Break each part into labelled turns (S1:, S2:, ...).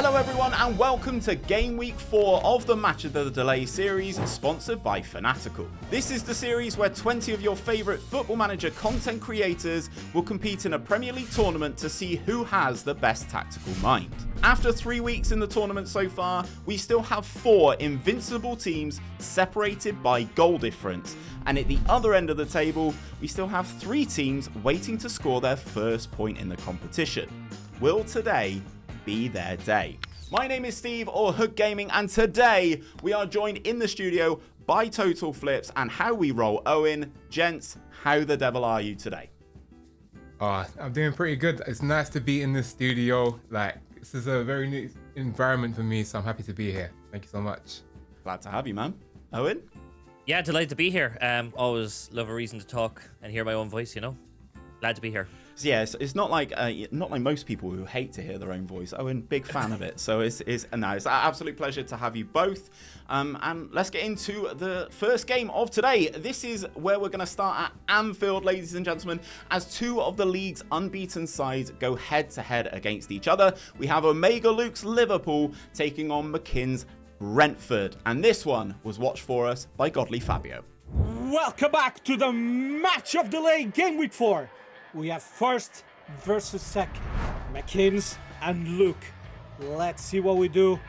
S1: Hello everyone and welcome to Game Week 4 of the Match of the Delay series, sponsored by Fanatical. This is the series where 20 of your favourite Football Manager content creators will compete in a Premier League tournament to see who has the best tactical mind. After 3 weeks in the tournament so far, we still have 4 invincible teams separated by goal difference, and at the other end of the table, we still have 3 teams waiting to score their first point in the competition. Will today be their day? My name is Steve, or Hook Gaming, and today we are joined in the studio by Total Flips and How We Roll Owen. Gents, how the devil are you today?
S2: I'm doing pretty good. It's nice to be in the studio. This is a very new environment for me, so I'm happy to be here. Thank you so much.
S1: Glad to have you, man. Owen?
S3: Yeah, delighted to be here. Always love a reason to talk and hear my own voice, you know? Glad to be here.
S1: So yeah, it's not like most people who hate to hear their own voice. Owen, big fan of it. So it's an absolute pleasure to have you both. And let's get into the first game of today. This is where we're going to start at Anfield, ladies and gentlemen, as 2 of the league's unbeaten sides go head-to-head against each other. We have Omega Luke's Liverpool taking on Mckins' Brentford. And this one was watched for us by Godly Fabio.
S4: Welcome back to the Match of Delay Game Week 4. We have first versus second, Mckins and Luke. Let's see what we do.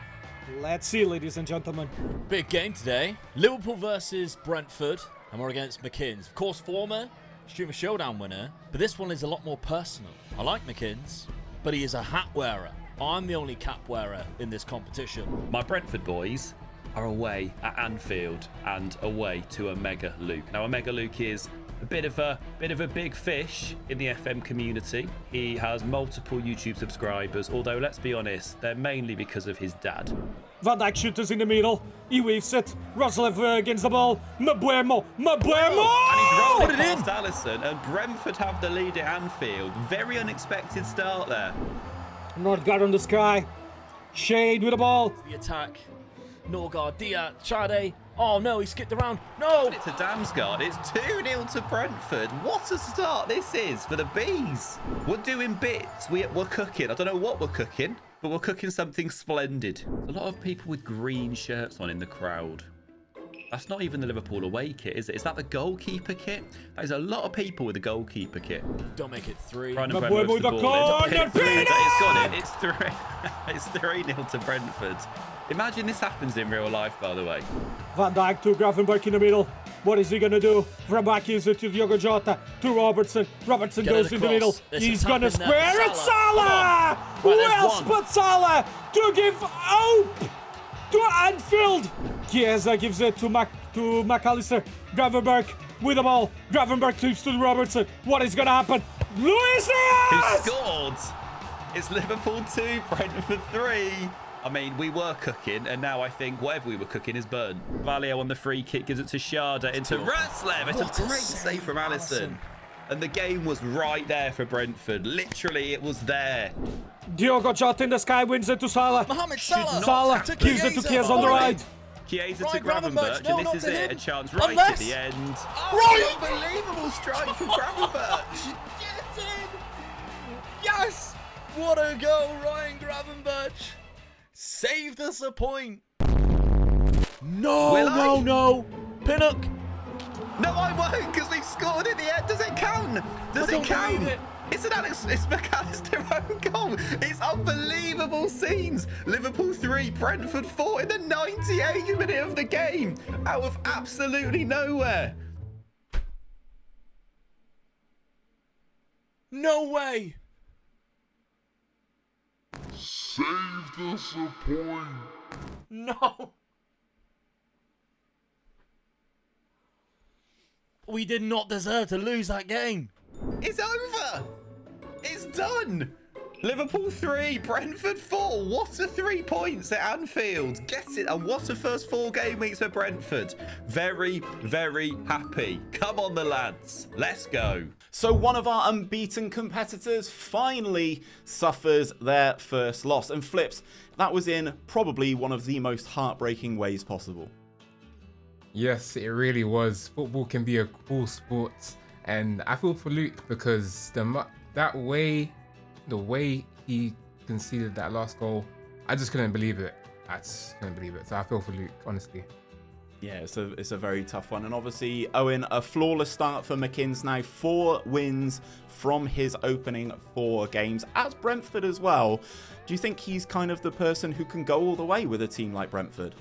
S4: Let's see, ladies and gentlemen.
S5: Big game today. Liverpool versus Brentford, and we're against Mckins. Of course, former Streamer Showdown winner, but this one is a lot more personal. I like Mckins, but he is a hat wearer. I'm the only cap wearer in this competition.
S6: My Brentford boys are away at Anfield and away to Omega Luke. Now, Omega Luke is a bit of a big fish in the FM community. He has multiple YouTube subscribers, although let's be honest, they're mainly because of his dad.
S4: Van Dijk shoots in the middle. He weaves it. Roslev against the ball. Mbuemo.
S6: And he's rolling
S4: Put it
S6: past Alisson, and Brentford have the lead at Anfield. Very unexpected start there.
S4: Nordgaard on the sky. Shade with the ball.
S5: The attack. Norgard, Dia, Chade. Oh no, he skipped around. No!
S6: It's a Damsgaard. It's 2-0 to Brentford. What a start this is for the Bees. We're doing bits. We're cooking. I don't know what we're cooking, but we're cooking something splendid. There's a lot of people with green shirts on in the crowd. That's not even the Liverpool away kit, is it? Is that the goalkeeper kit? There's a lot of people with the goalkeeper kit.
S5: Don't make it 3.
S4: Mbuemo with the corner.
S6: It's got it. It's 3. It's 3-0 to Brentford. Imagine this happens in real life, by the way.
S4: Van Dijk to Gravenberch in the middle. What is he going to do? From back is it to Diogo Jota, to Robertson. Robertson goes in the middle. He's going to square it. Salah! Who else but Salah to give hope to Anfield? Chiesa gives it to McAllister. Gravenberch with the ball. Gravenberch keeps to Robertson. What is going to happen? Luis Diaz!
S6: Who scored? It's Liverpool 2, Brentford 3. I mean, we were cooking, and now I think whatever we were cooking is burnt. Valio on the free kick gives it to Sharda into Roslev. It's a great save from Alisson. And the game was right there for Brentford. Literally, it was there.
S4: Diogo Jota in the sky wins it to Salah.
S5: Mohamed Salah.
S4: Salah gives it to Chiesa on the right.
S6: Chiesa to
S5: Right,
S6: Gravenberch,
S5: no,
S6: and
S5: not
S6: this is
S5: to
S6: it.
S5: him.
S6: A chance right
S5: Unless-
S6: at the end.
S5: Right.
S6: Unbelievable strike from Gravenberch.
S5: Get in! Yes! What a goal, Ryan Gravenberch! Saved us a point. No. Pinnock.
S6: No, I won't, because they scored in the end. Does it count? Does it count? It's McAllister own goal. It's unbelievable scenes. Liverpool 3, Brentford 4 in the 98th minute of the game. Out of absolutely nowhere.
S5: No way.
S7: Saved us a point.
S5: No. We did not deserve to lose that game.
S6: It's over. It's done. Liverpool 3, Brentford 4. What a 3 points at Anfield. Get it. And what a first 4 game weeks for Brentford. Very, very happy. Come on, the lads. Let's go.
S1: So one of our unbeaten competitors finally suffers their first loss. And Flips, that was in probably one of the most heartbreaking ways possible.
S2: Yes, it really was. Football can be a cool sport, and I feel for Luke because the way he conceded that last goal, I just couldn't believe it. I just couldn't believe it. So I feel for Luke, honestly.
S1: Yeah, it's a very tough one. And obviously, Owen, a flawless start for Mckins now. 4 wins from his opening 4 games at Brentford as well. Do you think he's kind of the person who can go all the way with a team like Brentford?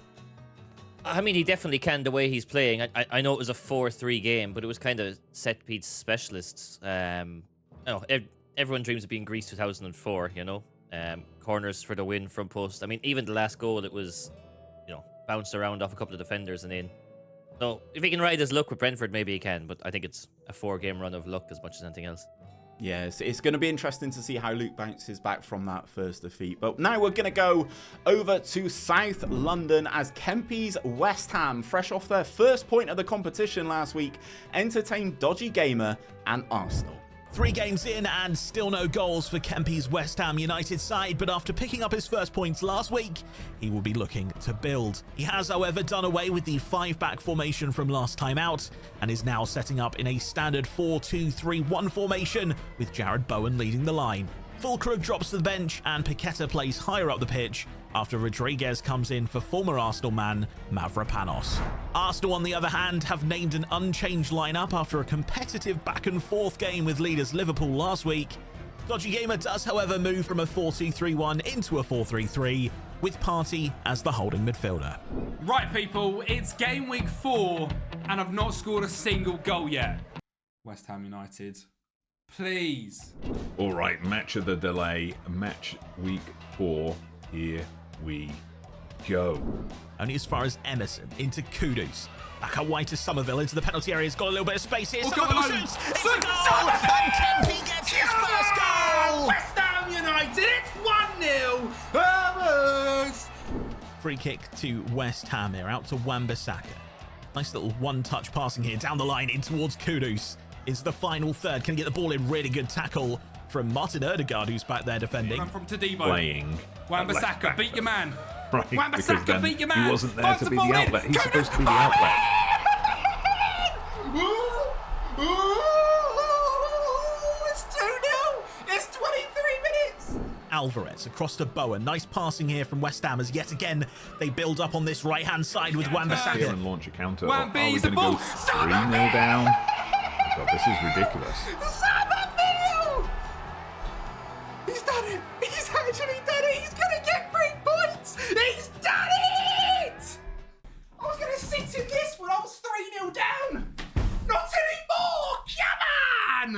S3: I mean, he definitely can the way he's playing. I know it was a 4-3 game, but it was kind of set-piece specialists. Everyone dreams of being Greece 2004, you know? Corners for the win from post. I mean, even the last goal, it was, you know, bounced around off a couple of defenders and in. So if he can ride his luck with Brentford, maybe he can. But I think it's a 4-game run of luck as much as anything else.
S1: Yes, it's going to be interesting to see how Luke bounces back from that first defeat. But now we're going to go over to South London as Kempi's West Ham, fresh off their first point of the competition last week, entertained Dodgee Gamer and Arsenal.
S8: 3 games in and still no goals for Kempi's West Ham United side, but after picking up his first points last week, he will be looking to build. He has, however, done away with the 5-back formation from last time out and is now setting up in a standard 4-2-3-1 formation with Jared Bowen leading the line. Fulkrug drops to the bench and MckIn's plays higher up the pitch after Rodriguez comes in for former Arsenal man Mavropanos. Arsenal, on the other hand, have named an unchanged lineup after a competitive back-and-forth game with leaders Liverpool last week. Dodgee Gamer does, however, move from a 4-2-3-1 into a 4-3-3, with Partey as the holding midfielder.
S9: Right, people, it's game week 4, and I've not scored a single goal yet. West Ham United, please.
S10: All right, match of the delay, match week 4. Here we go.
S8: Only as far as Emerson into Kudus. Back out wide to Somerville into the penalty area. He's got a little bit of space here. Somerville shoots. It's a goal. And Kempi gets his first goal.
S9: West Ham United, it's 1-0. Vamos!
S8: Free kick to West Ham here. Out to Wan-Bissaka. Nice little one-touch passing here down the line in towards Kudus. Is the final third. Can get the ball in. Really good tackle from Martin Ødegaard, who's back there defending.
S9: From Tadibo.
S10: Playing.
S9: Wan-Bissaka, beat your man.
S10: Right,
S9: Wan-Bissaka, beat your man.
S10: He wasn't there to be the outlet. He's supposed to be the outlet.
S9: It's 2-0. It's 23 minutes.
S8: Alvarez across to Bowen. Nice passing here from West Ham as yet again they build up on this right-hand side with Wan-Bissaka.
S10: Here and launch a counter.
S9: Wan-B,
S10: Are we
S9: the
S10: going to
S9: ball.
S10: go 3-0 down? God, this is ridiculous.
S9: He's done it. He's actually done it. He's going to get 3 points. He's done it. I was going to sit in this when I was 3-0 down. Not anymore. Come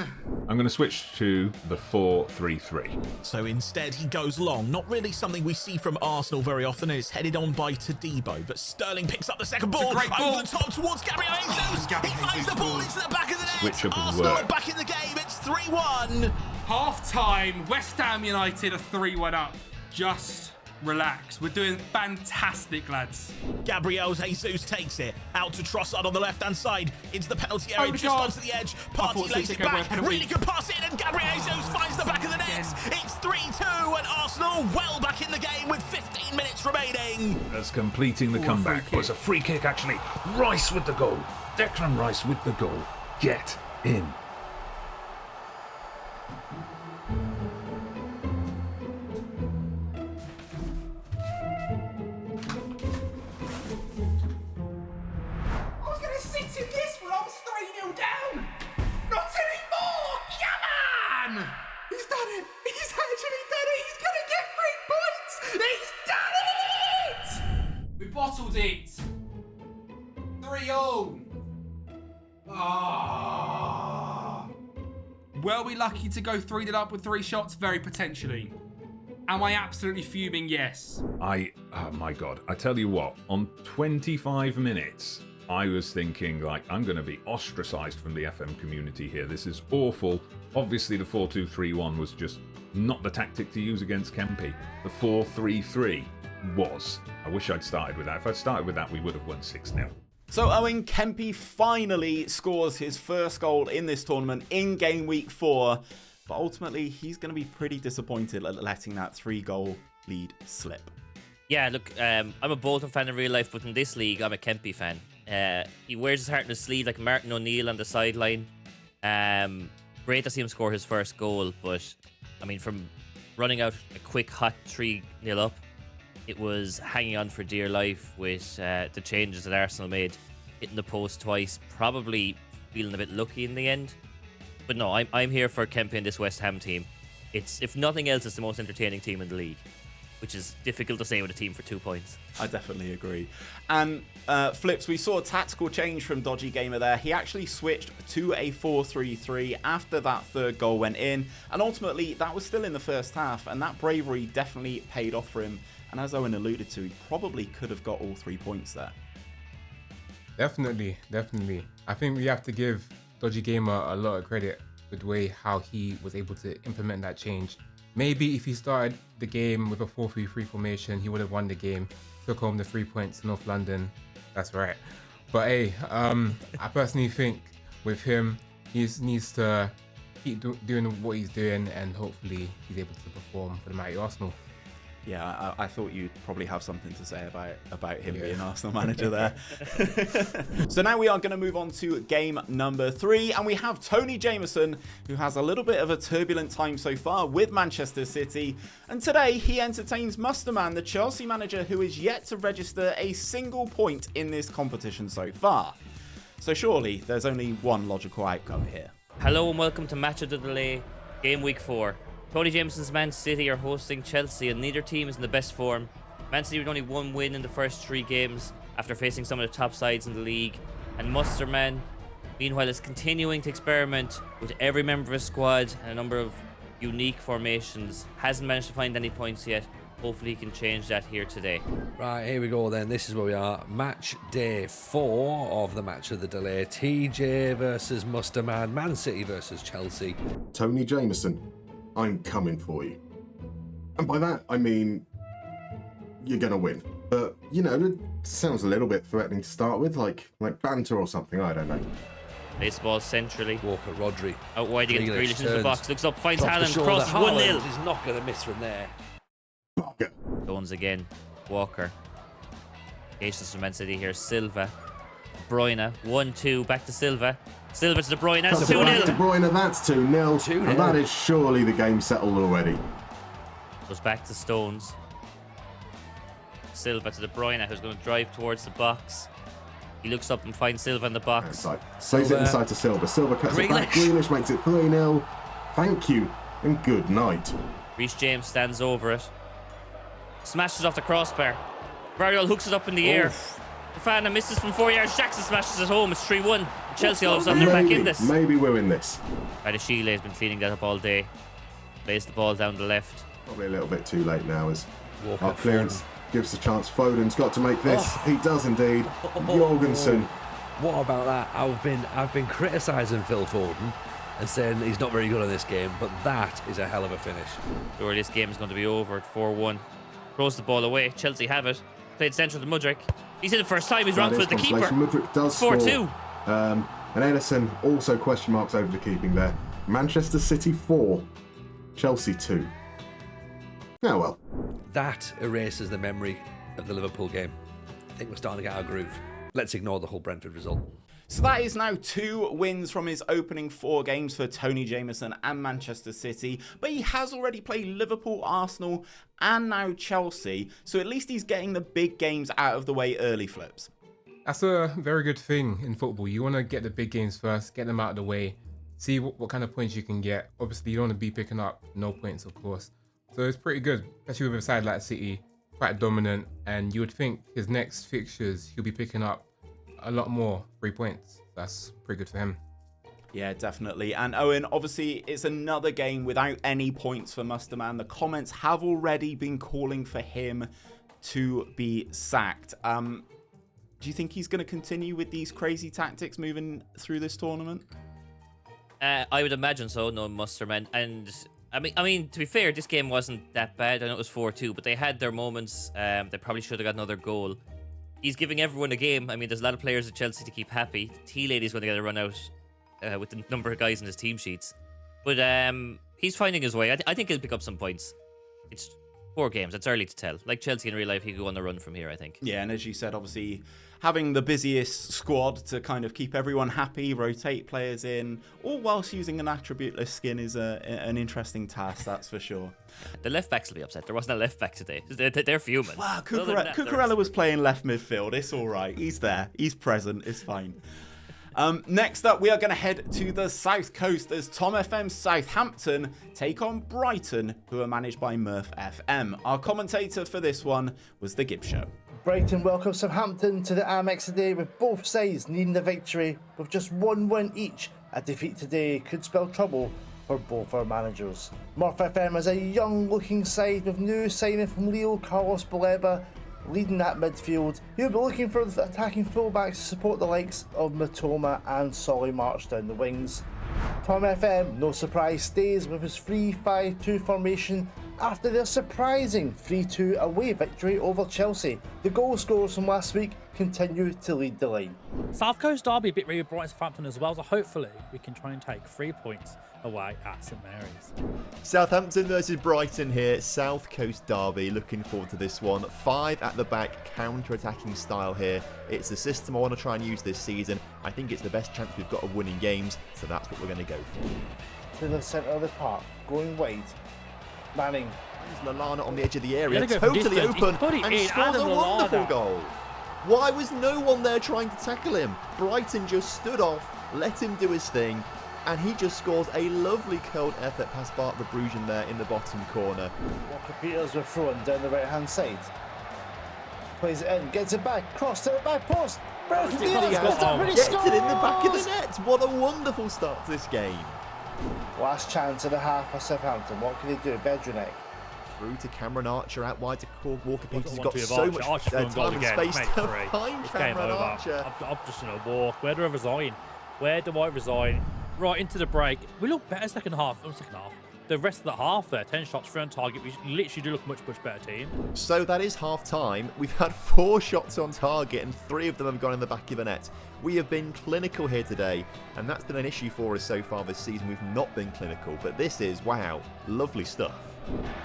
S9: on.
S10: I'm going to switch to the 4-3-3.
S8: So instead he goes long. Not really something we see from Arsenal very often. It's headed on by Tadibo, but Sterling picks up the second ball
S9: great ball.
S8: over the top towards Gabriel Jesus. He finds the ball into the back of the net.
S10: Switch up his
S8: Arsenal
S10: work.
S8: are back in the game. It's 3-1.
S9: Half time. West Ham United are 3-1 up. Just relax. We're doing fantastic, lads.
S8: Gabriel Jesus takes it out to Trossard on the left-hand side into the penalty area, just
S9: God.
S8: onto the edge.
S9: thought
S8: Partey lays
S9: City
S8: it
S9: could go
S8: back.
S9: for a penalty.
S8: Really good pass in, and Gabriel Jesus finds the back of the net. It's 3-2, and Arsenal well back in the game with 15 minutes remaining.
S10: As completing the comeback was a free kick, actually. Rice with the goal. Declan Rice with the goal. Get in.
S9: He's done it! He's actually done it! He's gonna get 3 points! He's done it! We bottled it! 3-0! Ah! Were we lucky to go 3-0 up with 3 shots? Very potentially. Am I absolutely fuming? Yes.
S10: Oh my God. I tell you what, on 25 minutes, I was thinking, like, I'm going to be ostracized from the FM community here. This is awful. Obviously, the 4-2-3-1 was just not the tactic to use against Kempi. The 4-3-3 was. I wish I'd started with that. If I'd started with that, we would have won 6-0.
S1: So Owen, Kempi finally scores his first goal in this tournament in game week 4. But ultimately, he's going to be pretty disappointed at letting that 3-goal lead slip.
S3: Yeah, look, I'm a Bolton fan in real life, but in this league, I'm a Kempi fan. He wears his heart on his sleeve like Martin O'Neill on the sideline. Great to see him score his first goal, but I mean, from running out a quick hot 3-0 up it was hanging on for dear life with the changes that Arsenal made, hitting the post twice, probably feeling a bit lucky in the end. But no, I'm here for Kempi and this West Ham team. It's, if nothing else, it's the most entertaining team in the league, which is difficult to say with a team for 2 points.
S1: I definitely agree. And Flips, we saw a tactical change from Dodgee Gamer there. He actually switched to a 4-3-3 after that third goal went in. And ultimately, that was still in the first half. And that bravery definitely paid off for him. And as Owen alluded to, he probably could have got all 3 points there.
S2: Definitely. I think we have to give Dodgee Gamer a lot of credit with the way how he was able to implement that change. Maybe if he started the game with a 4-3-3 formation, he would have won the game, took home the 3 points to North London. That's right. But hey, I personally think with him, he needs to keep doing what he's doing, and hopefully he's able to perform for the mighty Arsenal.
S1: Yeah, I thought you'd probably have something to say about him being Arsenal manager there. So now we are going to move on to game number 3, and we have TonyJameson, who has a little bit of a turbulent time so far with Manchester City, and today he entertains Mustermann, the Chelsea manager who is yet to register a single point in this competition so far. So surely there's only one logical outcome here.
S3: Hello and welcome to Match of the Delay, game week 4. TonyJameson's Man City are hosting Chelsea, and neither team is in the best form. Man City with only 1 win in the first 3 games after facing some of the top sides in the league. And Mustermann, meanwhile, is continuing to experiment with every member of his squad and a number of unique formations. Hasn't managed to find any points yet. Hopefully he can change that here today.
S11: Right, here we go then. This is where we are. Match day 4 of the Match of the Delay. TJ versus Mustermann. Man City versus Chelsea.
S7: TonyJameson, I'm coming for you. And by that, I mean, you're going to win. But, you know, it sounds a little bit threatening to start with, like banter or something, I don't know.
S3: Baseball centrally.
S11: Walker, Rodri.
S3: Out wide against Grealish into the box. Looks up, finds
S11: Drops
S3: Haaland,
S11: the
S3: crosses
S11: shoulder.
S3: 1-0.
S11: He's not going to miss from there.
S7: Bugger.
S3: Jones again. Walker. Patience from Man City here. Silva. Bruyne. 1-2. Back to Silva. Silva to De Bruyne. That's 2-0.
S7: De Bruyne, that's 2-0. And that is surely the game settled already.
S3: Goes back to Stones. Silva to De Bruyne, who's going to drive towards the box. He looks up and finds Silva in the box.
S7: Plays it inside to Silva. Silva cuts it back. Grealish makes it 3-0. Thank you and good night.
S3: Reece James stands over it. Smashes off the crossbar. Guardiola hooks it up in the air. Fofana misses from 4 yards. Jackson smashes it home. It's 3-1. Chelsea all of a sudden they're back in this.
S7: Maybe we're in this.
S3: Adeshile has been cleaning that up all day. Plays the ball down the left.
S7: Probably a little bit too late now as
S11: Walker,
S7: our clearance gives the chance. Foden's got to make this. He does indeed. Jorgensen.
S11: What about that? I've been criticising Phil Foden and saying he's not very good in this game, but that is a hell of a finish.
S3: Sure, this game is going to be over at 4-1. Throws the ball away. Chelsea have it. Played central to Mudryk. He's in the first time. He's wrong for the keeper.
S7: Mudryk does
S3: 4-2.
S7: And Edison also question marks over the keeping there. Manchester City 4, Chelsea 2. Oh well.
S11: That erases the memory of the Liverpool game. I think we're starting to get our groove. Let's ignore the whole Brentford result.
S1: So that is now 2 wins from his opening 4 games for TonyJameson and Manchester City. But he has already played Liverpool, Arsenal, and now Chelsea. So at least he's getting the big games out of the way early, Flips.
S2: That's a very good thing in football. You want to get the big games first, get them out of the way, see what kind of points you can get. Obviously, you don't want to be picking up no points, of course. So it's pretty good, especially with a side like City, quite dominant. And you would think his next fixtures, he'll be picking up a lot more 3 points. That's pretty good for him.
S1: Yeah, definitely. And Owen, obviously, it's another game without any points for Mustermann. The comments have already been calling for him to be sacked. Do you think he's going to continue with these crazy tactics moving through this tournament?
S3: I would imagine so, no Mustermann. And I mean, to be fair, this game wasn't that bad. I know it was 4-2, but they had their moments. They probably should have got another goal. He's giving everyone a game. I mean, there's a lot of players at Chelsea to keep happy. The tea lady's going to get a run out with the number of guys in his team sheets. But he's finding his way. I think he'll pick up some points. It's 4 games. It's early to tell. Like Chelsea in real life, he could go on the run from here, I think.
S1: Yeah, and as you said, obviously having the busiest squad to kind of keep everyone happy, rotate players in, all whilst using an attributeless skin is an interesting task, that's for sure.
S3: The left backs will be upset. There wasn't a left back today. They're fuming.
S1: Wow, Cucurella was playing left midfield. It's all right. He's there. He's present. It's fine. Next up, we are going to head to the South Coast as TomFM Southampton take on Brighton, who are managed by MurphFM. Our commentator for this one was The Gibbs Show.
S12: Brighton welcome Southampton to the Amex today with both sides needing the victory with just 1 win each. A defeat today could spell trouble for both our managers. MurphFM is a young looking side with new signing from Leo Carlos Baleba leading that midfield. He'll be looking for the attacking fullbacks to support the likes of Matoma and Solly March down the wings. TomFM, no surprise, stays with his 3-5-2 formation after their surprising 3-2 away victory over Chelsea. The goal scorers from last week continue to lead the line.
S13: South Coast derby a bit really bright Southampton as well, so hopefully we can try and take 3 points away at St Mary's.
S14: Southampton versus Brighton here, South Coast derby. Looking forward to this one. 5 at the back, counter-attacking style here. It's the system I want to try and use this season. I think it's the best chance we've got of winning games, so that's what we're going to go for.
S12: To the centre of the park, going wide. Manning.
S14: Lallana on the edge of the area, totally open, and scores a wonderful goal. Why was no one there trying to tackle him? Brighton just stood off, let him do his thing, and he just scores a lovely curled effort past Bart the Bruges there in the bottom corner.
S12: Walker Peters were thrown down the right hand side. Plays it in, gets it back, cross to the back post.
S14: Gets it in the back of the net. What a wonderful start to this game.
S12: Last chance of the half for Southampton. What can they do? Bedronek.
S14: Through to Cameron Archer, out wide to Walker Peters. He's got so much time and space to find Cameron Archer.
S13: I'm just going to walk. Where do I resign? Where do I resign? Right into the break. We look better second half. The rest of the half there, 10 shots, 3 on target. We literally do look much better team.
S14: So that is half time. We've had 4 shots on target and 3 of them have gone in the back of the net. We have been clinical here today, and that's been an issue for us so far this season. We've not been clinical, but this is, wow, lovely stuff.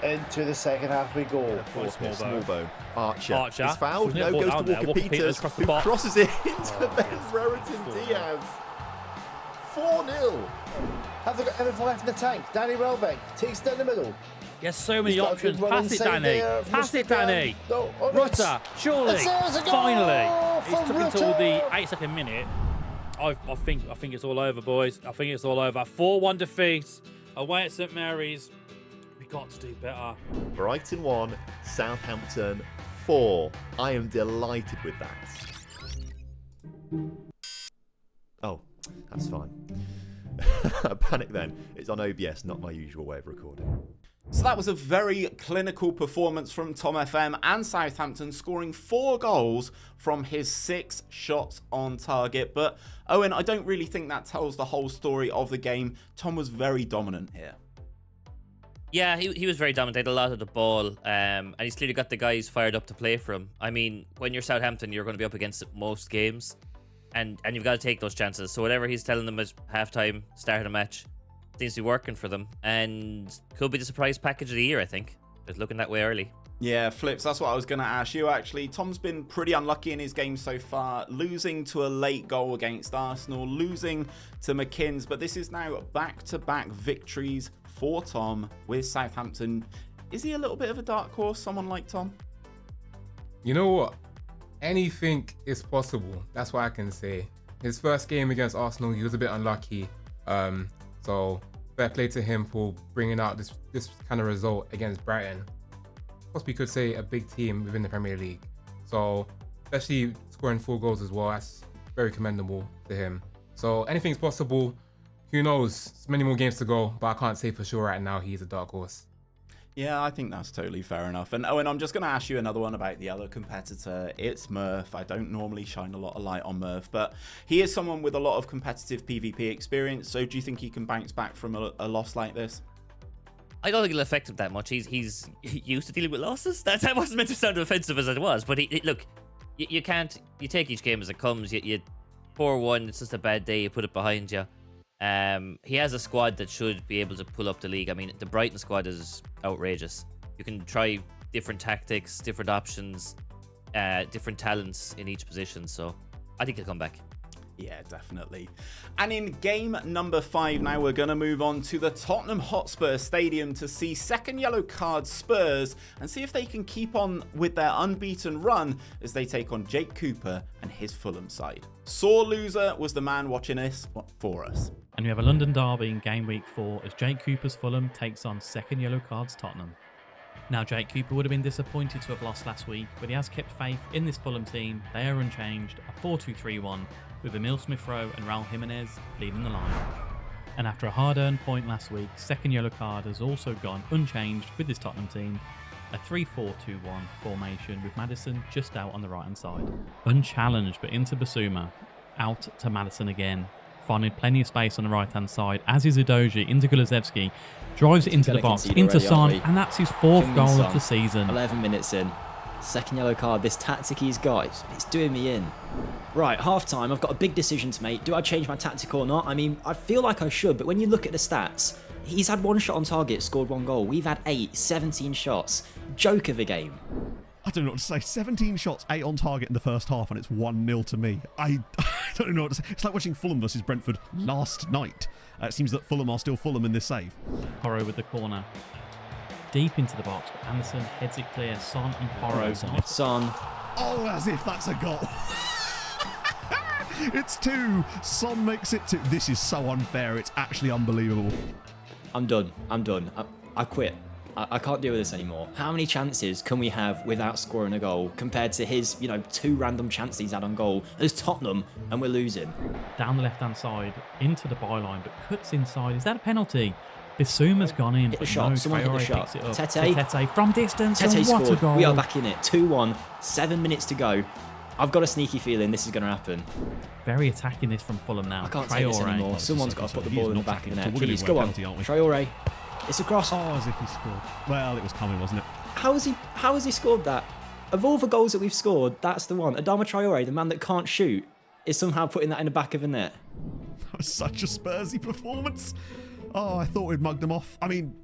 S12: Into the second half we go.
S14: Smallbone. Archer is fouled. No, goes to Walker Peters, who crosses it into Ben Brereton Diaz. 4-0.
S12: Have they got anything left in the tank? Danny Welbeck takes down the middle.
S13: Yes, so many options. Pass it, Danny. Pass it, Danny. Rutter, surely. Finally. He's took until the 8-second minute. I think it's all over, boys. I think it's all over. 4-1 defeat away at St Mary's. We've got to do better.
S14: Brighton 1, Southampton 4. I am delighted with that. Oh, that's fine. Panic then. It's on OBS, not my usual way of recording.
S1: So that was a very clinical performance from TomFM and Southampton, scoring 4 goals from his 6 shots on target. But Owen, I don't really think that tells the whole story of the game. Tom was very dominant here.
S3: Yeah, he was very dominant. He had a lot of the ball, and he's clearly got the guys fired up to play for him. I mean, when you're Southampton, you're going to be up against it most games, and you've got to take those chances. So whatever he's telling them at halftime, start of the match, seems to be working for them, and could be the surprise package of the year, I think. It's looking that way early.
S1: Yeah, Flips, that's what I was going to ask you, actually. Tom's been pretty unlucky in his game so far, losing to a late goal against Arsenal, losing to Mckins, but this is now back-to-back victories for Tom with Southampton. Is he a little bit of a dark horse, someone like Tom?
S2: You know what? Anything is possible. That's what I can say. His first game against Arsenal, he was a bit unlucky. So fair play to him for bringing out this kind of result against Brighton. Possibly could say a big team within the Premier League. So especially scoring 4 goals as well, that's very commendable to him. So anything's possible. Who knows? There's many more games to go, but I can't say for sure right now he's a dark horse.
S1: Yeah, I think that's totally fair enough. And Owen, I'm just going to ask you another one about the other competitor. It's Murph. I don't normally shine a lot of light on Murph, but he is someone with a lot of competitive PvP experience. So do you think he can bounce back from a loss like this?
S3: I don't think it'll affect him that much. He's used to dealing with losses. That wasn't meant to sound offensive as it was, but look, you can't. You take each game as it comes. You 4-1. It's just a bad day. You put it behind you. He has a squad that should be able to pull up the league. I mean, the Brighton squad is outrageous. You can try different tactics, different options, different talents in each position. So I think he'll come back.
S1: Yeah, definitely. And in game number 5 now, we're going to move on to the Tottenham Hotspur Stadium to see second yellow card Spurs and see if they can keep on with their unbeaten run as they take on Jake Cooper and his Fulham side. Sore loser was the man watching this for us.
S15: And we have a London derby in game week 4 as Jake Cooper's Fulham takes on second yellow cards Tottenham. Now, Jake Cooper would have been disappointed to have lost last week, but he has kept faith in this Fulham team. They are unchanged, a 4-2-3-1, with Emil Smith-Rowe and Raul Jimenez leading the line. And after a hard-earned point last week, second yellow card has also gone unchanged with this Tottenham team, a 3-4-2-1 formation with Maddison just out on the right-hand side. Unchallenged, but into Bissouma, out to Maddison again, finding plenty of space on the right-hand side, as is Udogie into Kulusevski, drives it into the box, into Son, and that's his 4th goal of the season.
S16: 11 minutes in. Second yellow card. This tactic he's got, it's doing me in. Right, half time, I've got a big decision to make. Do I change my tactic or not? I mean, I feel like I should, but when you look at the stats, he's had 1 shot on target, scored 1 goal. We've had 8, 17 shots. Joke of a game.
S17: I don't know what to say. 17 shots, 8 on target in the first half, and it's 1-0 to me. I don't know what to say. It's like watching Fulham versus Brentford last night. It seems that Fulham are still Fulham in this save.
S15: Porro with the corner. Deep into the box, but Anderson heads it clear. Son and Porro.
S16: Son.
S17: Oh, as if that's a goal. It's 2. Son makes it 2. This is so unfair. It's actually unbelievable.
S16: I'm done. I quit. I can't deal with this anymore. How many chances can we have without scoring a goal compared to his, 2 random chances he's had on goal as Tottenham, and we're losing?
S15: Down the left-hand side, into the byline, but cuts inside. Is that a penalty? Bissouma's gone in.
S16: Hit the shot. Someone hit the shot.
S15: Tete from distance.
S16: Tete
S15: what
S16: scored.
S15: A goal.
S16: We are back in it. 2-1. 7 minutes to go. I've got a sneaky feeling this is going to happen.
S15: Very attacking this from Fulham now.
S16: I can't take this anymore. Someone's got to put the ball in the back of the net. Please, go on. Traore. It's a cross.
S17: Oh, as if he scored. Well, it was coming, wasn't it?
S16: How has he scored that? Of all the goals that we've scored, that's the one. Adama Traore, the man that can't shoot, is somehow putting that in the back of the net.
S17: That was such a Spursy performance. Oh, I thought we'd mugged them off. I mean,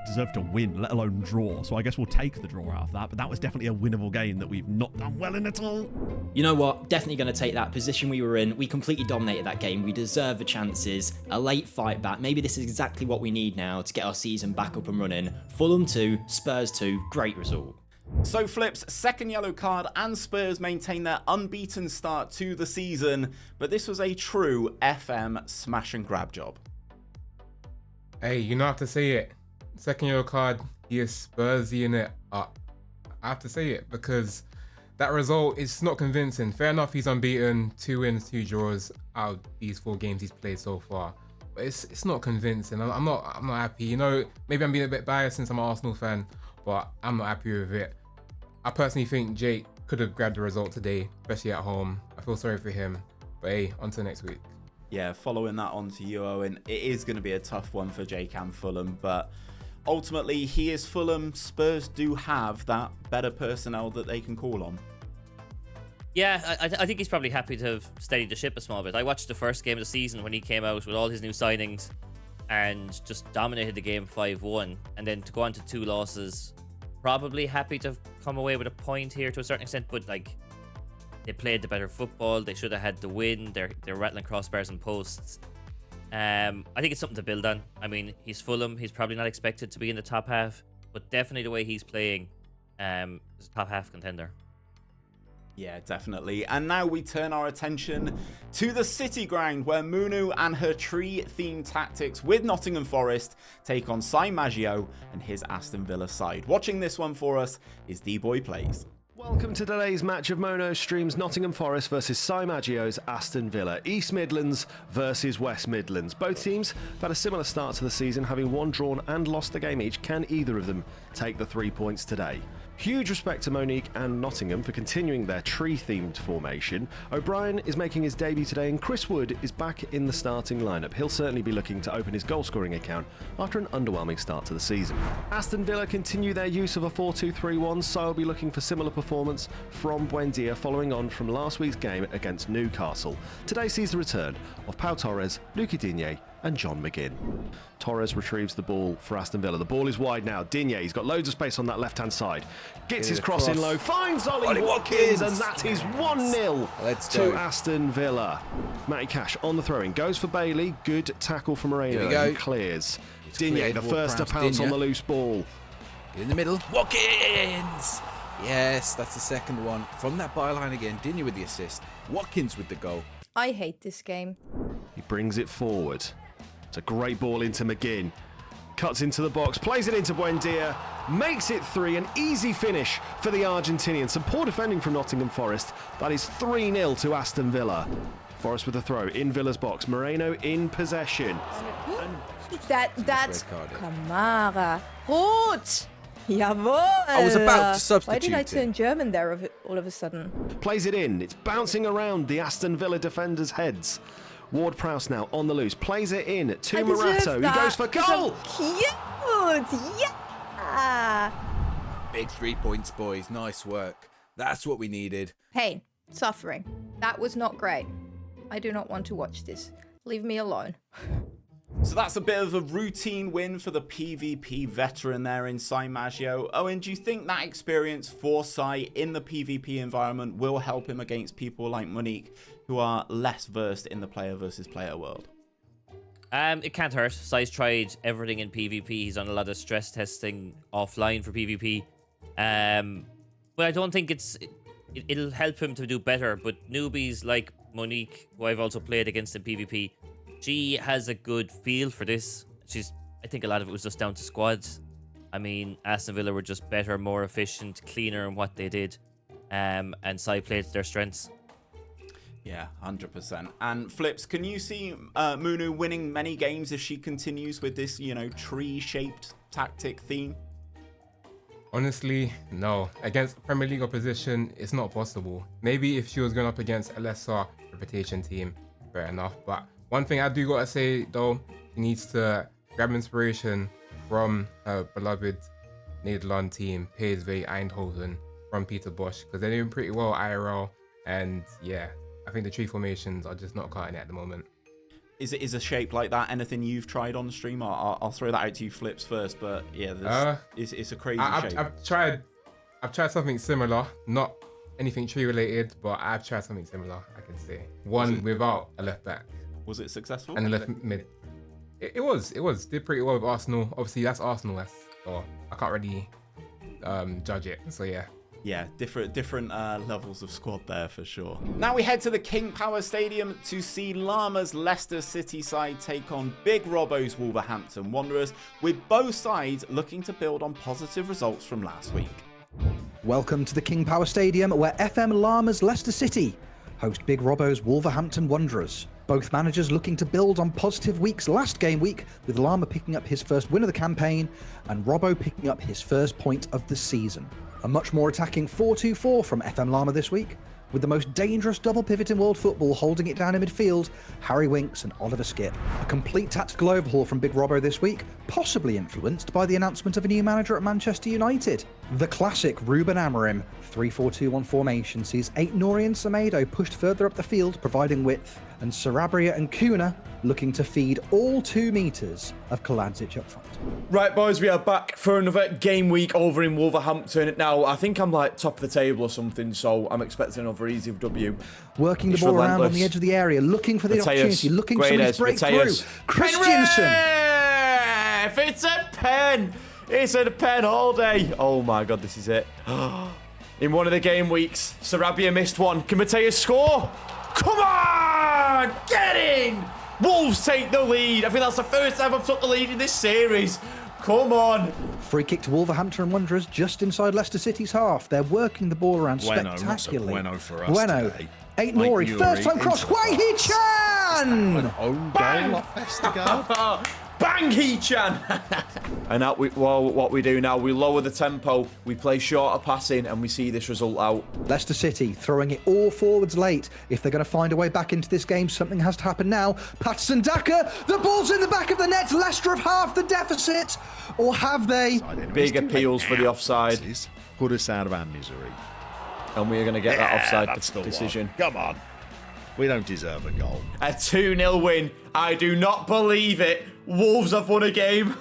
S17: deserve to win, let alone draw. So I guess we'll take the draw out of that. But that was definitely a winnable game that we've not done well in at all.
S16: You know what? Definitely going to take that position we were in. We completely dominated that game. We deserve the chances. A late fight back. Maybe this is exactly what we need now to get our season back up and running. Fulham 2, Spurs 2. Great result.
S1: So Flips, second yellow card and Spurs maintain their unbeaten start to the season. But this was a true FM smash and grab job.
S2: Hey, you don't have to say it. Second yellow card, he is Spursy in it up. I have to say it because that result is not convincing. Fair enough, he's unbeaten, 2 wins, 2 draws out of these 4 games he's played so far. But it's not convincing. I'm not happy. Maybe I'm being a bit biased since I'm an Arsenal fan, but I'm not happy with it. I personally think Jake could have grabbed the result today, especially at home. I feel sorry for him. But hey, on to next week.
S1: Yeah, following that on to you, Owen, it is going to be a tough one for Jake and Fulham, but ultimately, he is Fulham. Spurs do have that better personnel that they can call on.
S3: Yeah, I think he's probably happy to have steadied the ship a small bit. I watched the first game of the season when he came out with all his new signings and just dominated the game 5-1. And then to go on to 2 losses, probably happy to have come away with a point here to a certain extent, but they played the better football. They should have had the win. They're rattling crossbars and posts. I think it's something to build on. I mean, he's Fulham. He's probably not expected to be in the top half, but definitely the way he's playing is a top half contender.
S1: Yeah, definitely. And now we turn our attention to the City Ground, where Mooono and her tree-themed tactics with Nottingham Forest take on Maggio and his Aston Villa side. Watching this one for us is D-Boy Plays.
S18: Welcome to today's match of Mooono streams Nottingham Forest versus Maggio's Aston Villa, East Midlands versus West Midlands. Both teams have had a similar start to the season, having won, drawn and lost a game each. Can either of them take the 3 points today? Huge respect to Monique and Nottingham for continuing their tree-themed formation. O'Brien is making his debut today and Chris Wood is back in the starting lineup. He'll certainly be looking to open his goal-scoring account after an underwhelming start to the season. Aston Villa continue their use of a 4-2-3-1, so I'll be looking for similar performance performance from Buendia following on from last week's game against Newcastle. Today sees the return of Pau Torres, Luca Digne and John McGinn. Torres retrieves the ball for Aston Villa. The ball is wide now. Digne, he's got loads of space on that left-hand side. Gets his cross in low, finds Ollie Watkins, and that is 1-0 to Aston Villa. Matty Cash on the throw-in, goes for Bailey. Good tackle from Moreno, and clears. Digne, the first to pounce on the loose ball.
S19: In the middle, Watkins! Yes, that's the second one. From that byline again, Digne with the assist, Watkins with the goal.
S20: I hate this game.
S18: He brings it forward. It's a great ball into McGinn. Cuts into the box, plays it into Buendia, makes it 3, an easy finish for the Argentinian. Some poor defending from Nottingham Forest. That is 3-0 to Aston Villa. Forest with a throw in Villa's box. Moreno in possession.
S20: That's Kamara. Rot! Jawohl!
S19: I was about to substitute.
S20: Why did I turn German there all of a sudden?
S18: Plays it in. It's bouncing around the Aston Villa defenders' heads. Ward-Prowse now on the loose. Plays it in to Morato. He goes for goal!
S20: Cute! Yeah!
S19: Big 3 points, boys. Nice work. That's what we needed.
S20: Hey, suffering. That was not great. I do not want to watch this. Leave me alone.
S1: So that's a bit of a routine win for the PvP veteran there in Maggio. Owen, do you think that experience, foresight in the PvP environment will help him against people like Monique, who are less versed in the player versus player world?
S3: It can't hurt. Sai's tried everything in PvP. He's done a lot of stress testing offline for PvP. But I don't think it'll help him to do better. But newbies like Monique, who I've also played against in PvP, she has a good feel for this. I think a lot of it was just down to squads. I mean, Aston Villa were just better, more efficient, cleaner in what they did. And Sai played to their strengths.
S1: Yeah, 100%. And Flips, can you see Mooono winning many games if she continues with this, tree-shaped tactic theme?
S2: Honestly, no. Against Premier League opposition, it's not possible. Maybe if she was going up against a lesser reputation team, fair enough. But one thing I do gotta say, though, she needs to grab inspiration from her beloved Nederland team, PSV Eindhoven, from Peter Bosch, because they're doing pretty well IRL. And yeah, I think the tree formations are just not cutting it at the moment.
S1: Is a shape like that anything you've tried on the stream? I'll throw that out to you, Flips, first. But yeah, it's a crazy shape.
S2: I've tried something similar, not anything tree related, but I've tried something similar. I can say one without a left back.
S1: Was it successful?
S2: And a left mid. It was did pretty well with Arsenal. Obviously, that's Arsenal. So I can't really judge it. So yeah.
S1: Yeah, different levels of squad there for sure. Now we head to the King Power Stadium to see Llama's Leicester City side take on Big Robbo's Wolverhampton Wanderers, with both sides looking to build on positive results from last week.
S21: Welcome to the King Power Stadium, where FM Llama's Leicester City host Big Robbo's Wolverhampton Wanderers. Both managers looking to build on positive weeks last game week, with Llama picking up his first win of the campaign and Robbo picking up his first point of the season. A much more attacking 4-2-4 from FM Llama this week, with the most dangerous double pivot in world football holding it down in midfield, Harry Winks and Oliver Skipp. A complete tactical overhaul from Big Robbo this week, possibly influenced by the announcement of a new manager at Manchester United. The classic Ruben Amorim 3-4-2-1 formation sees 8 Nouri and Semedo pushed further up the field, providing width, and Sarabia and Kuna looking to feed all 2 meters of Kaladzic up front.
S22: Right, boys, we are back for another game week over in Wolverhampton. Now, I think I'm like top of the table or something, so I'm expecting another easy W.
S21: Working the ball around on the edge of the area, looking for the opportunity, looking for somebody to break through. Christiansen!
S22: If it's a pen! It's a pen all day. Oh my God, this is it. In one of the game weeks, Sarabia missed one. Can Mateus score? Come on! Get in! Wolves take the lead. I think that's the first time I've took the lead in this series. Come on.
S21: Free kick to Wolverhampton Wanderers just inside Leicester City's half. They're working the ball around spectacularly.
S22: Bueno for us today.
S21: 8 Nouri, first time cross, Hwang Hee-chan!
S14: Own goal off Vestergaard.
S22: Bang, Hee-chan! And what we do now, we lower the tempo, we play shorter passing, and we see this result out.
S21: Leicester City throwing it all forwards late. If they're going to find a way back into this game, something has to happen now. Patterson Daka, the ball's in the back of the net. Leicester have half the deficit. Or have they?
S22: Big appeals for the offside.
S14: Put us out of our misery.
S22: And we're going to get that offside
S4: that's the
S22: decision.
S4: One. Come on. We don't deserve a goal.
S22: A 2-0 win. I do not believe it. Wolves have won a game.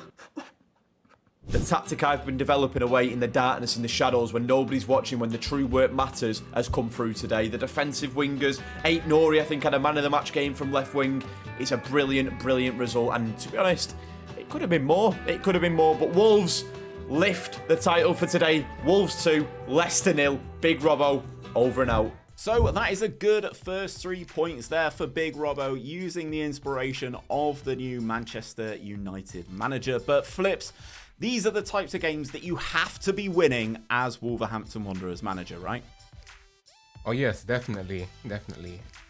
S22: The tactic I've been developing away in the darkness, in the shadows, when nobody's watching, when the true work matters, has come through today. The defensive wingers, 8 Nori, I think, had a man of the match game from left wing. It's a brilliant, brilliant result. And to be honest, it could have been more. It could have been more. But Wolves lift the title for today. Wolves 2, Leicester 0. Big Robbo, over and out.
S1: So that is a good first 3 points there for Big Robbo, using the inspiration of the new Manchester United manager. But Flips, these are the types of games that you have to be winning as Wolverhampton Wanderers manager, right?
S2: Oh yes, definitely.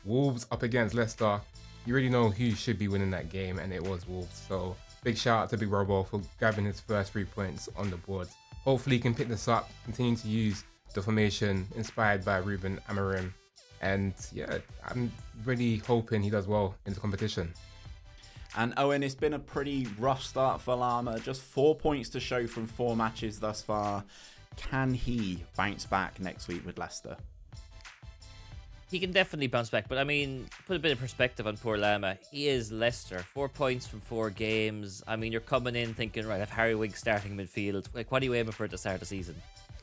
S2: Wolves up against Leicester. You already know who should be winning that game, and it was Wolves. So big shout out to Big Robbo for grabbing his first 3 points on the board. Hopefully he can pick this up, continue to use the formation inspired by Ruben Amorim. And yeah, I'm really hoping he does well in the competition.
S1: And Owen, it's been a pretty rough start for Llama. Just 4 points to show from 4 matches thus far. Can he bounce back next week with Leicester?
S3: He can definitely bounce back, but I mean, put a bit of perspective on poor Llama. He is Leicester, 4 points from 4 games. I mean, you're coming in thinking, right, I have Harry Wiggs starting midfield. Like, what are you aiming for at the start of the season?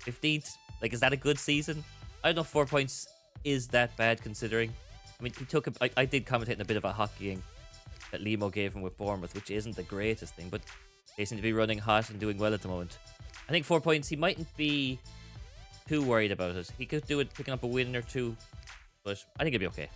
S3: 15th? Like, is that a good season? I don't know if 4 points is that bad considering. I mean, he took I did commentate in a bit of a hockeying that Leemo gave him with Bournemouth, which isn't the greatest thing, but they seem to be running hot and doing well at the moment. I think 4 points, he mightn't be too worried about it. He could do it picking up a win or 2, but I think he'll be okay.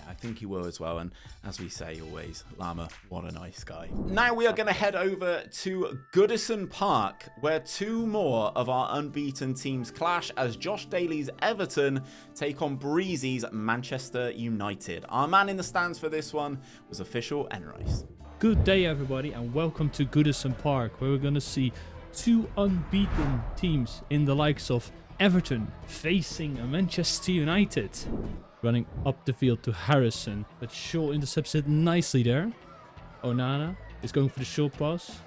S1: I think he will as well, and as we say always, Llama, what a nice guy. Now we are going to head over to Goodison Park, where 2 more of our unbeaten teams clash as Josh Daly's Everton take on Breezy's Manchester United. Our man in the stands for this one was official Enrice.
S5: Good day everybody, and welcome to Goodison Park, where we're going to see 2 unbeaten teams in the likes of Everton facing Manchester United. Running up the field to Harrison, but Shaw intercepts it nicely there. Onana is going for the short pass.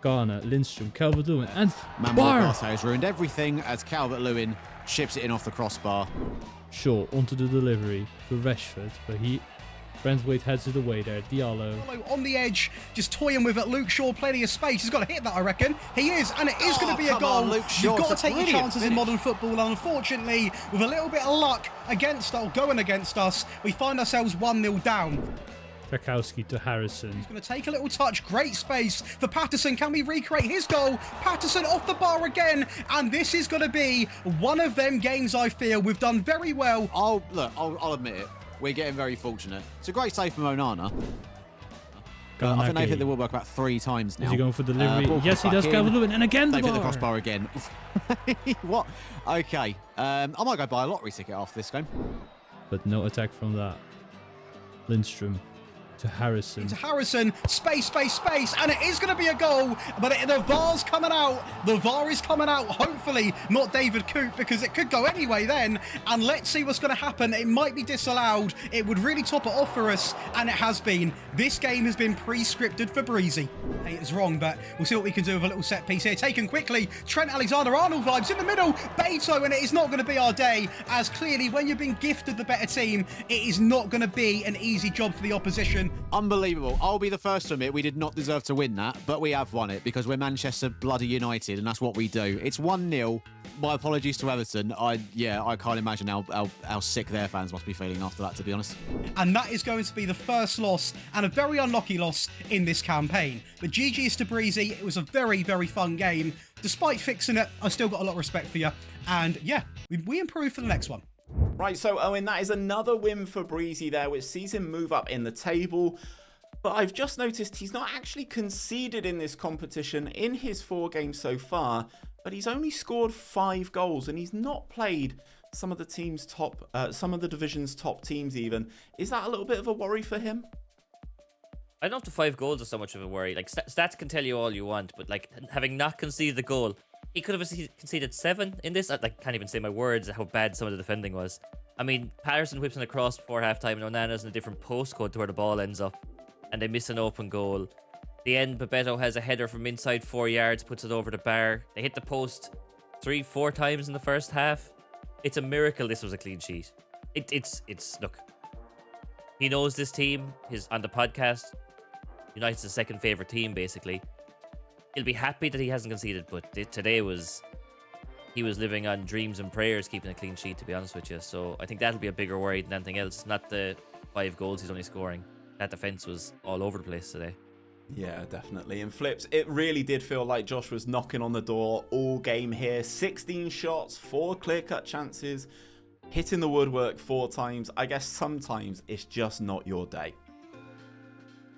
S5: Garner, Lindstrom, Calvert-Lewin, and
S23: Manuel has ruined everything as Calvert-Lewin chips it in off the crossbar.
S5: Shaw onto the delivery to Rashford, but Brentwaite heads it away there. Diallo
S24: on the edge, just toying with it. Luke Shaw, plenty of space. He's got to hit that, I reckon. He is, and it is going to be a goal. You've got to take your chances in modern football, and unfortunately, with a little bit of luck going against us, we find ourselves 1-0 down.
S5: Tarkowski to Harrison.
S24: He's going to take a little touch. Great space for Patterson. Can we recreate his goal? Patterson off the bar again. And this is going to be one of them games, I feel. We've done very well.
S23: I'll admit it. We're getting very fortunate. It's a great save from Onana. I think they've hit the woodwork about 3 times now.
S5: Is he going for delivery? Yes, he does. Calvert-Lewin, and again the
S23: They've
S5: bar.
S23: hit the crossbar again. What? Okay. I might go buy a lottery ticket after this game.
S5: But no attack from that. Lindstrom to Harrison.
S24: Into Harrison, space, and it is going to be a goal, but the VAR's coming out. The VAR is coming out, hopefully not David Coop, because it could go anyway then, and let's see what's going to happen. It might be disallowed. It would really top it off for us, and it has been. This game has been pre-scripted for Breezy. Hey, it's wrong, but we'll see what we can do with a little set piece here. Taken quickly, Trent Alexander-Arnold vibes in the middle, Beto, and it is not going to be our day, as clearly when you've been gifted the better team, it is not going to be an easy job for the opposition.
S23: Unbelievable. I'll be the first to admit we did not deserve to win that, but we have won it because we're Manchester bloody United, and that's what we do. It's 1-0. My apologies to Everton. I can't imagine how sick their fans must be feeling after that, to be honest.
S24: And that is going to be the first loss, and a very unlucky loss in this campaign. But GG's to Breezy. It was a very, very fun game. Despite fixing it, I've still got a lot of respect for you. And yeah, we improve for the next one.
S1: Right, so Owen, that is another win for Breezy there, which sees him move up in the table. But I've just noticed he's not actually conceded in this competition in his 4 games so far, but he's only scored 5 goals, and he's not played some of the division's top teams even. Is that a little bit of a worry for him?
S3: I don't know if the 5 goals are so much of a worry. Like, stats can tell you all you want, but like, having not conceded the goal, he could have conceded 7 in this. I can't even say my words how bad some of the defending was. I mean, Patterson whips in a cross before halftime, and Onana's in a different postcode to where the ball ends up, and they miss an open goal. The end, Bebeto has a header from inside 4 yards, puts it over the bar. They hit the post 3-4 times in the first half. It's a miracle this was a clean sheet. It's look. He knows this team. On the podcast, United's the second favorite team, basically. He'll be happy that he hasn't conceded, but today he was living on dreams and prayers keeping a clean sheet, to be honest with you. So I think that'll be a bigger worry than anything else. Not the 5 goals he's only scoring. That defense was all over the place today.
S1: Yeah, definitely. And Flips, it really did feel like Josh was knocking on the door all game here. 16 shots, 4 clear-cut chances, hitting the woodwork 4 times. I guess sometimes it's just not your day.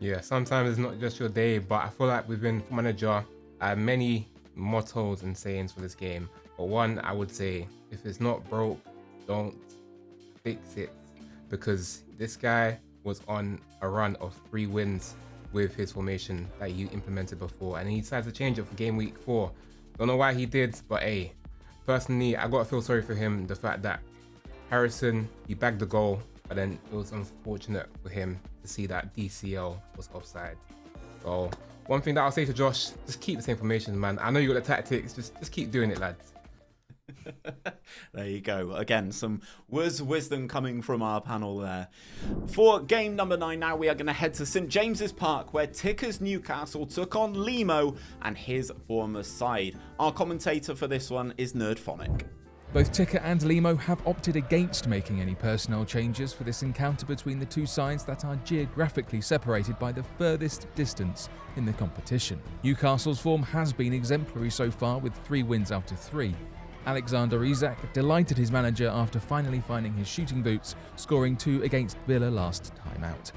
S2: Yeah, sometimes it's not just your day, but I feel like we've been manager many mottos and sayings for this game. But one, I would say, if it's not broke, don't fix it. Because this guy was on a run of 3 wins with his formation that you implemented before, and he decided to change it for game week 4. Don't know why he did, but hey, personally, I gotta feel sorry for him. The fact that Harrison, he bagged the goal, but then it was unfortunate for him to see that DCL was offside. So one thing that I'll say to Josh, just keep the same formation, man. I know you got the tactics, just keep doing it, lads.
S1: There you go. Again, some wisdom coming from our panel there. For game number 9 now, we are going to head to St James's Park, where Ticker's Newcastle took on Leemo and his Bournemouth side. Our commentator for this one is Nerdphonic.
S6: Both Ticker and Leemo have opted against making any personnel changes for this encounter between the two sides that are geographically separated by the furthest distance in the competition. Newcastle's form has been exemplary so far, with 3 wins out of 3. Alexander Isak delighted his manager after finally finding his shooting boots, scoring 2 against Villa last time out.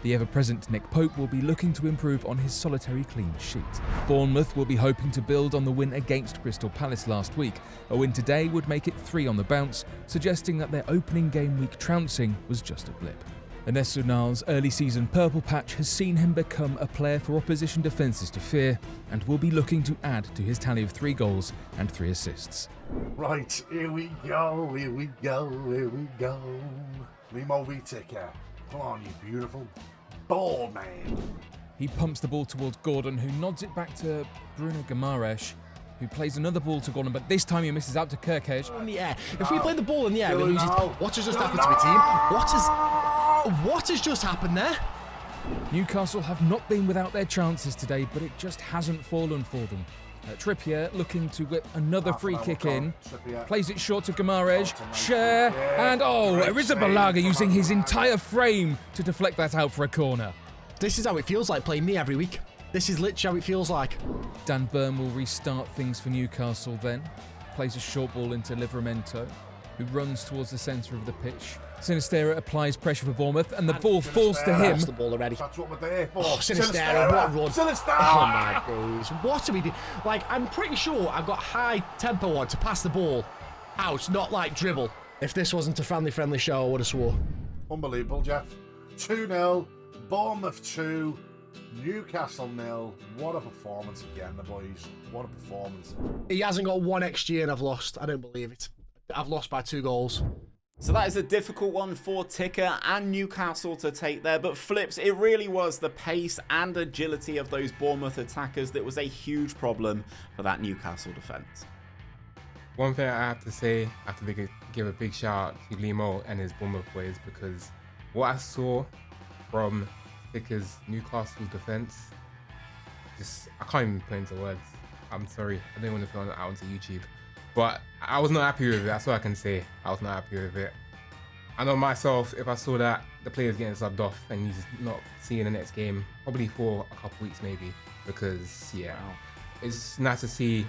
S6: The ever-present Nick Pope will be looking to improve on his solitary clean sheet. Bournemouth will be hoping to build on the win against Crystal Palace last week. A win today would make it 3 on the bounce, suggesting that their opening game week trouncing was just a blip. Enes Ünal's early season purple patch has seen him become a player for opposition defences to fear, and will be looking to add to his tally of 3 goals and 3 assists.
S8: Right, here we go, here we go, here we go. Leemo v Ticker. Come on, you beautiful ball man.
S6: He pumps the ball towards Gordon, who nods it back to Bruno Guimaraes, who plays another ball to Gordon, but this time he misses out to Kirkej.
S9: In the air. If we play the ball in the air, we lose it. What has just happened to my team? What has just happened there?
S6: Newcastle have not been without their chances today, but it just hasn't fallen for them. Trippier looking to whip another free kick in, plays it short to Guimaraes, share, and Arrizabalaga using his entire frame to deflect that out for a corner.
S9: This is how it feels like playing me every week. This is literally how it feels like.
S6: Dan Burn will restart things for Newcastle then, plays a short ball into Livramento, who runs towards the centre of the pitch. Sinistera applies pressure for Bournemouth, and the ball falls to him.
S9: That's the ball already.
S8: That's what we're there for.
S9: Sinistera, what a run.
S8: Sinistera!
S9: Oh my days. What are we doing? Like, I'm pretty sure I've got high tempo on to pass the ball out, not like dribble. If this wasn't a family-friendly show, I would have swore.
S8: Unbelievable, Jeff. 2-0, Bournemouth 2, Newcastle 0. What a performance again, the boys. What a performance.
S9: He hasn't got 1 XG and I've lost. I don't believe it. I've lost by 2 goals.
S1: So that is a difficult one for Ticker and Newcastle to take there, but Flips, it really was the pace and agility of those Bournemouth attackers that was a huge problem for that Newcastle defence.
S2: One thing I have to say, I have to give a big shout out to Leemo and his Bournemouth players, because what I saw from Ticker's Newcastle defence, I can't even put into words. I'm sorry, I don't want to put it out onto YouTube. But I was not happy with it. That's all I can say. I was not happy with it. I know myself, if I saw that the player's getting subbed off and he's not seeing the next game, probably for a couple weeks maybe, because it's nice to see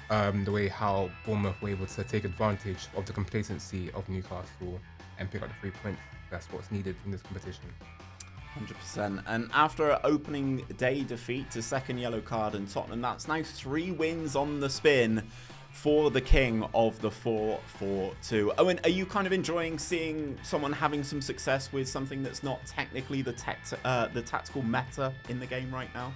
S2: the way how Bournemouth were able to take advantage of the complacency of Newcastle and pick up the 3 points. That's what's needed in this competition.
S1: 100%. And after an opening day defeat to second yellow card in Tottenham, that's now 3 wins on the spin for the king of the 4-4-2. Owen, are you kind of enjoying seeing someone having some success with something that's not technically the tactical meta in the game right now?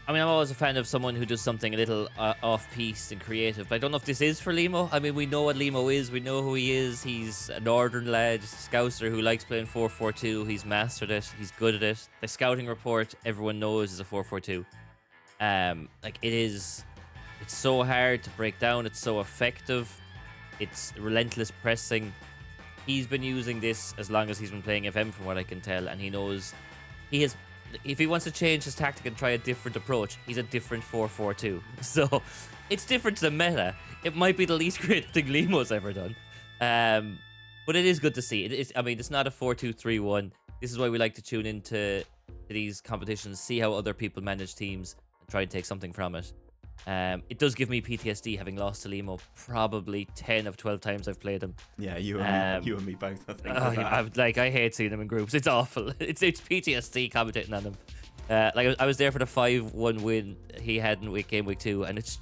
S3: I mean, I'm always a fan of someone who does something a little off-piste and creative, but I don't know if this is for Leemo. I mean, we know what Leemo is. We know who he is. He's a northern lad, Scouser, who likes playing 4-4-2. He's mastered it. He's good at it. The scouting report, everyone knows, is a 4-4-2. Like, it is It's so hard to break down. It's so effective. It's relentless pressing. He's been using this as long as he's been playing FM, from what I can tell, and he knows if he wants to change his tactic and try a different approach, he's a different 4-4-2. So it's different to the meta. It might be the least creative thing Leemo's ever done. But it is good to see. It's not a 4-2-3-1. This is why we like to tune into these competitions, see how other people manage teams, and try and take something from it. It does give me PTSD having lost to Leemo probably 10 of 12 times I've played him.
S1: Yeah, you and me both, I think.
S3: I hate seeing them in groups. It's awful. It's PTSD commentating on them. I was there for the 5-1 win he had in game week 2, and it's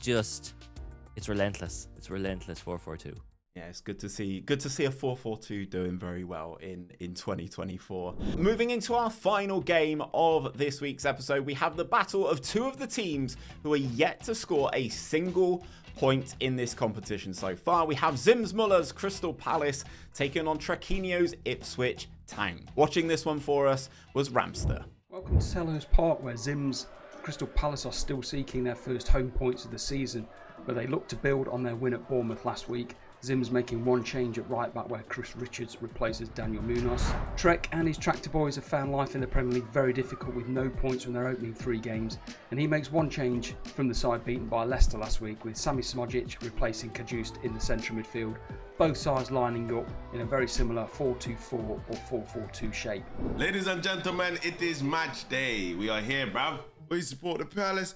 S3: relentless. It's relentless 4-4-2.
S1: Yeah, it's good to see a 4-4-2 doing very well in 2024. Moving into our final game of this week's episode, we have the battle of two of the teams who are yet to score a single point in this competition so far. We have ZimsMulaa's Crystal Palace taking on Trequinho's Ipswich Town. Watching this one for us was Ramster.
S7: Welcome to Selhurst Park, where Zims Crystal Palace are still seeking their first home points of the season, but they look to build on their win at Bournemouth last week. Zims making one change at right back where Chris Richards replaces Daniel Munoz. Trek and his Tractor Boys have found life in the Premier League very difficult with no points from their opening 3 games, and he makes one change from the side beaten by Leicester last week, with Sami Smojic replacing Kajust in the central midfield, both sides lining up in a very similar 4-2-4 or 4-4-2 shape.
S10: Ladies and gentlemen, it is match day. We are here, bruv. We support the Palace,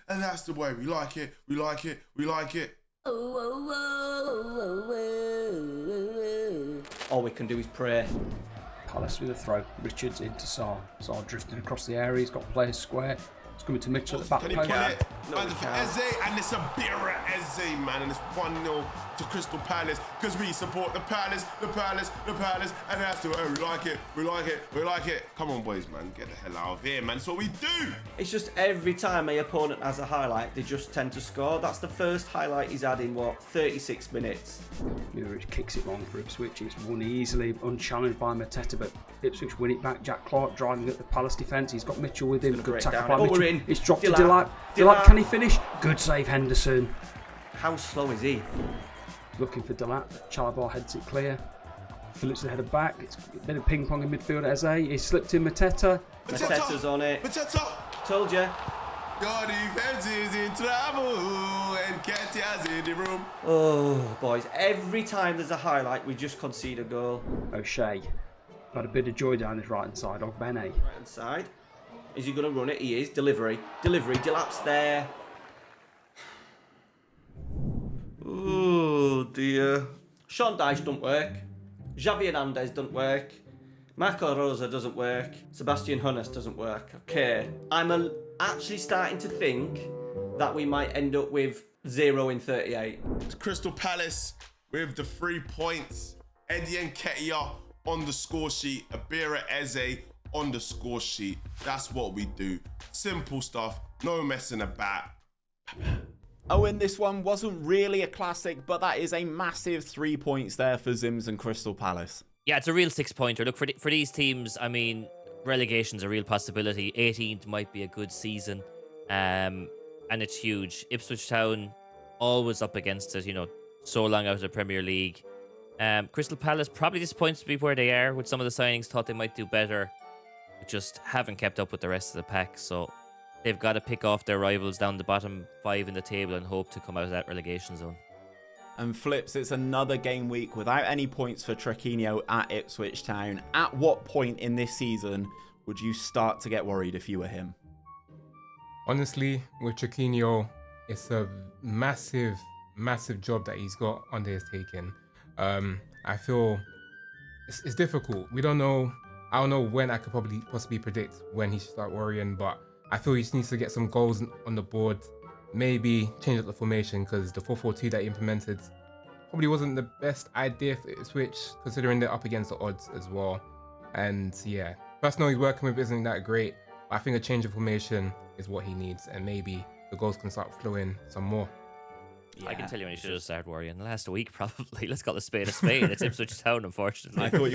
S10: and that's the way we like it. We like it.
S11: All we can do is pray.
S7: Palace with a throw. Richards into Saar. Saar drifting across the area. He's got players square. It's coming to Mitchell at the back
S10: Can he
S7: post.
S10: pull it? No, for Eze, and it's a Bira Eze, man, and it's 1-0 to Crystal Palace because we support the Palace, and that's the way we like it. Come on, boys, man, get the hell out of here, man. That's what we do.
S11: It's just every time my opponent has a highlight, they just tend to score. That's the first highlight he's had in, 36 minutes.
S7: Muric kicks it long for Ipswich. It's won easily, unchallenged by Mateta, but Ipswich win it back. Jack Clark driving at the Palace defence. He's got Mitchell with him. Good tackle by Mitchell. It's dropped to Daly. Daly, can he finish? Good save, Henderson.
S11: How slow is he?
S7: Looking for Daly. Chalabar heads it clear. Phillips the header back. It's a bit of ping pong in midfield at Eze. He slipped in Mateta.
S11: Mateta's on it.
S10: Mateta.
S11: Told you.
S10: God, defense is in trouble and Katya's in the room.
S11: Oh, boys, every time there's a highlight, we just concede a goal.
S7: O'Shea. Got a bit of joy down his right hand side. Ogbene.
S11: Right hand side. Is he going to run it? He is. Delivery. Delap's there. Oh, dear. Sean Dyche don't work. Xavi Hernandez don't work. Marco Rosa doesn't work. Sebastian Hunnes doesn't work. Okay. I'm actually starting to think that we might end up with 0 in 38.
S10: It's Crystal Palace with the 3 points. Eddie Nketiah on the score sheet. Abira Eze on the score sheet. That's what we do. Simple stuff. No messing about.
S1: Owen, this one wasn't really a classic, but that is a massive 3 points there for Zims and Crystal Palace.
S3: Yeah, it's a real 6-pointer. Look, for these teams, relegation's a real possibility. 18th might be a good season. And it's huge. Ipswich Town, always up against it, so long out of the Premier League. Crystal Palace probably disappointed to be where they are with some of the signings. Thought they might do better. But just haven't kept up with the rest of the pack. So they've got to pick off their rivals down the bottom 5 in the table and hope to come out of that relegation zone.
S1: And Flips, it's another game week without any points for Trequinho at Ipswich Town. At what point in this season would you start to get worried if you were him?
S2: Honestly, with Trequinho, it's a massive job that he's got under his taking. I feel it's difficult. I don't know when I could possibly predict when he should start worrying, but I feel he just needs to get some goals on the board. Maybe change up the formation, because the 4-4-2 that he implemented probably wasn't the best idea for Ipswich, considering they're up against the odds as well. And yeah, personnel he's working with isn't that great, but I think a change of formation is what he needs, and maybe the goals can start flowing some more.
S3: I can tell you when you should have started worrying. Last week, probably. Let's call a spade a spade. It's Ipswich Town, unfortunately.
S1: I thought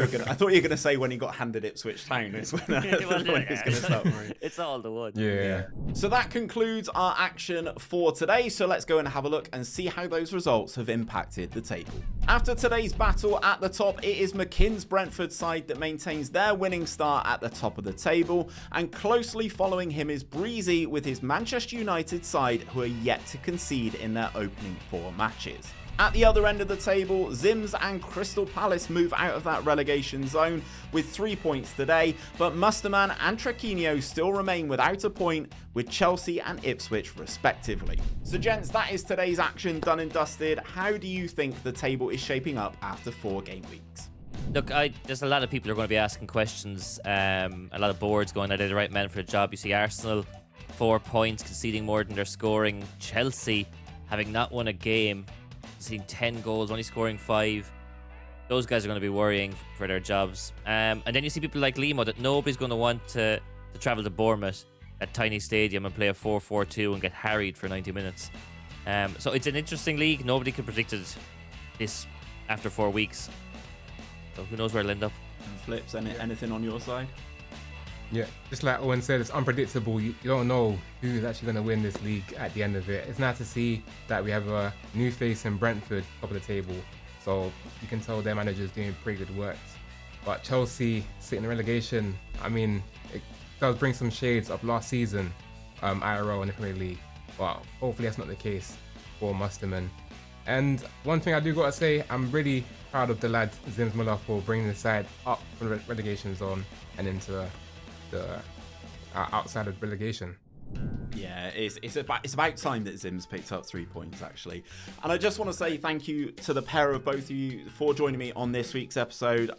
S1: you were gonna say when he got handed Ipswich Town. It's when, when he was gonna start worrying.
S3: It's all the one.
S2: Yeah.
S1: So that concludes our action for today. So let's go and have a look and see how those results have impacted the table. After today's battle at the top, it is Mckins' Brentford side that maintains their winning start at the top of the table, and closely following him is Breezy with his Manchester United side, who are yet to concede in their opening 4 matches. At the other end of the table, Zims and Crystal Palace move out of that relegation zone with 3 points today, but Mustermann and Trequinho still remain without a point, with Chelsea and Ipswich respectively. So gents, that is today's action done and dusted. How do you think the table is shaping up after 4 game weeks?
S3: Look, there's a lot of people who are going to be asking questions. A lot of boards going, are they the right man for the job? You see Arsenal, 4 points, conceding more than they're scoring. Chelsea, having not won a game, conceding 10 goals, only scoring 5. Those guys are going to be worrying for their jobs. And then you see people like Leemo that nobody's going to want to travel to Bournemouth at tiny stadium and play a 4-4-2 and get harried for 90 minutes. So it's an interesting league. Nobody could predict this after 4 weeks. So who knows where it'll end up.
S1: And Flips, anything on your side?
S2: Yeah, just like Owen said, it's unpredictable. You don't know who's actually going to win this league at the end of it. It's nice to see that we have a new face in Brentford top of the table, so you can tell their manager's doing pretty good work. But Chelsea sitting in relegation, I mean, it does bring some shades of last season IRL in the Premier League. But hopefully that's not the case for Mustermann. And one thing I do got to say, I'm really proud of the lad ZimsMulaa for bringing the side up from the relegation zone and into the outside of relegation.
S1: Yeah, it's about time that Zims picked up 3 points, actually. And I just want to say thank you to the pair of both of you for joining me on this week's episode.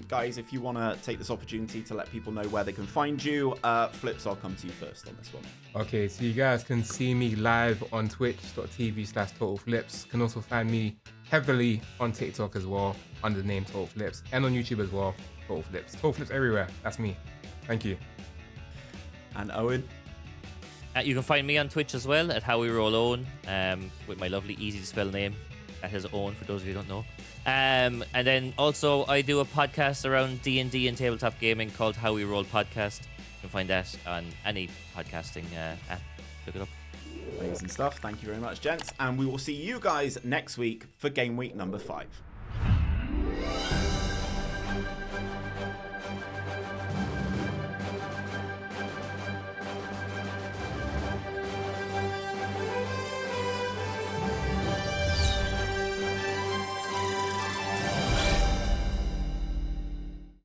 S1: Guys, if you want to take this opportunity to let people know where they can find you, Flips, I'll come to you first on this one.
S2: Okay, so you guys can see me live on twitch.tv/TotalFlips. You can also find me heavily on TikTok as well under the name Total Flips, and on YouTube as well, Total Flips. Total Flips everywhere, that's me. Thank you.
S1: And Owen?
S3: You can find me on Twitch as well at How We Roll Owen, with my lovely, easy to spell name. That is Owen, for those of you who don't know. And then also I do a podcast around D&D and tabletop gaming called How We Roll Podcast. You can find that on any podcasting app. Look it up.
S1: Amazing stuff. Thank you very much, gents. And we will see you guys next week for game week number 5.